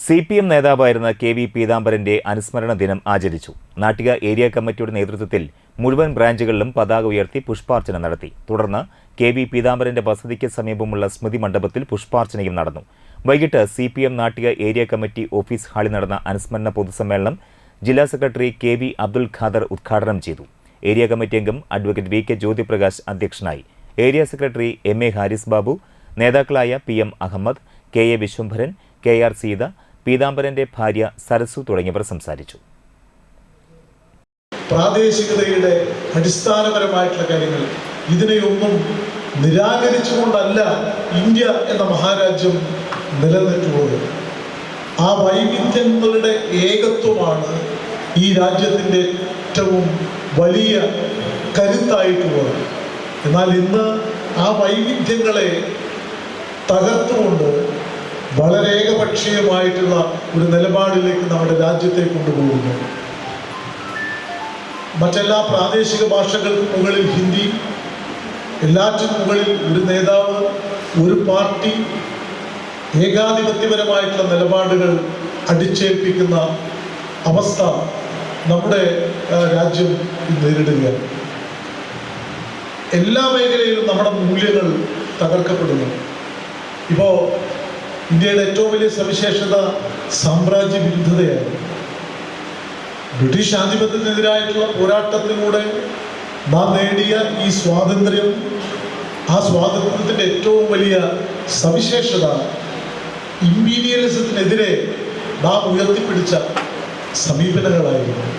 CPM നേതാവായിരുന്ന KV പീതാംബരന്റെ അനുസ്മരണ ദിനം ആചരിച്ചു. നാട്ടിക ഏരിയ കമ്മിറ്റിയുടെ നേതൃത്വത്തിൽ മുഴുവൻ ബ്രാഞ്ചുകളിലും പതാക ഉയർത്തി പുഷ്പാർച്ചന നടത്തി. തുടർന്ന് KV പീതാംബരന്റെ വസതിക്ക് സമീപമുള്ള സ്മൃതി മണ്ഡപത്തിൽ പുഷ്പാർച്ചനയും നടന്നു. വൈകിട്ട് CPM Nattika area committee office ഹാളിൽ നടന്ന അനുസ്മരണ പൊതുസമ്മേളനം ജില്ലാ സെക്രട്ടറി KV അബ്ദുൽ ഖാദർ ഉദ്ഘാടനം ചെയ്തു. ഏരിയ കമ്മിറ്റി അംഗം അഡ്വക്കേറ്റ് VK ജ്യോതിപ്രകാശ് അധ്യക്ഷനായി. Area secretary MA Haris Babu, നേതാക്കളായ PM Ahmed, KA Vishwambharan, KR Sita, പീതാംബരന്റെ ഭാര്യ സരസു തുടങ്ങിയവർ സംസാരിച്ചു. പ്രാദേശികതയുടെ അടിസ്ഥാനപരമായിട്ടുള്ള കാര്യങ്ങൾ ഇതിനെയൊന്നും നിരാകരിച്ചുകൊണ്ടല്ല ഇന്ത്യ എന്ന മഹാരാജ്യം നിലനിൽക്കുന്നത്. ആ വൈവിധ്യങ്ങളുടെ ഏകത്വമാണ് ഈ രാജ്യത്തിൻ്റെ ഏറ്റവും വലിയ കരുത്തായിട്ടുള്ളത്. എന്നാൽ ഇന്ന് ആ വൈവിധ്യങ്ങളെ തകർത്തുകൊണ്ട് വളരെ ഏകപക്ഷീയമായിട്ടുള്ള ഒരു നിലപാടിലേക്ക് നമ്മുടെ രാജ്യത്തെ കൊണ്ടുപോകുന്നു. മറ്റെല്ലാ പ്രാദേശിക ഭാഷകൾക്ക് മുകളിൽ ഹിന്ദി, എല്ലാറ്റിനും മുകളിൽ ഒരു നേതാവ്, ഒരു പാർട്ടി, ഏകാധിപത്യപരമായിട്ടുള്ള നിലപാടുകൾ അടിച്ചേൽപ്പിക്കുന്ന അവസ്ഥ നമ്മുടെ രാജ്യം നേരിടുകയാണ്. എല്ലാ മേഖലയിലും നമ്മുടെ മൂല്യങ്ങൾ തകർക്കപ്പെടുന്നു. ഇപ്പോൾ ഇന്ത്യയുടെ ഏറ്റവും വലിയ സവിശേഷത സാമ്രാജ്യ വിരുദ്ധതയാണ്. ബ്രിട്ടീഷ് ആധിപത്യത്തിനെതിരായിട്ടുള്ള പോരാട്ടത്തിലൂടെ നാം നേടിയ ഈ സ്വാതന്ത്ര്യം, ആ സ്വാതന്ത്ര്യത്തിൻ്റെ ഏറ്റവും വലിയ സവിശേഷത ഇമ്പീരിയലിസത്തിനെതിരെ നാം ഉയർത്തിപ്പിടിച്ച സമീപനങ്ങളായിരുന്നു.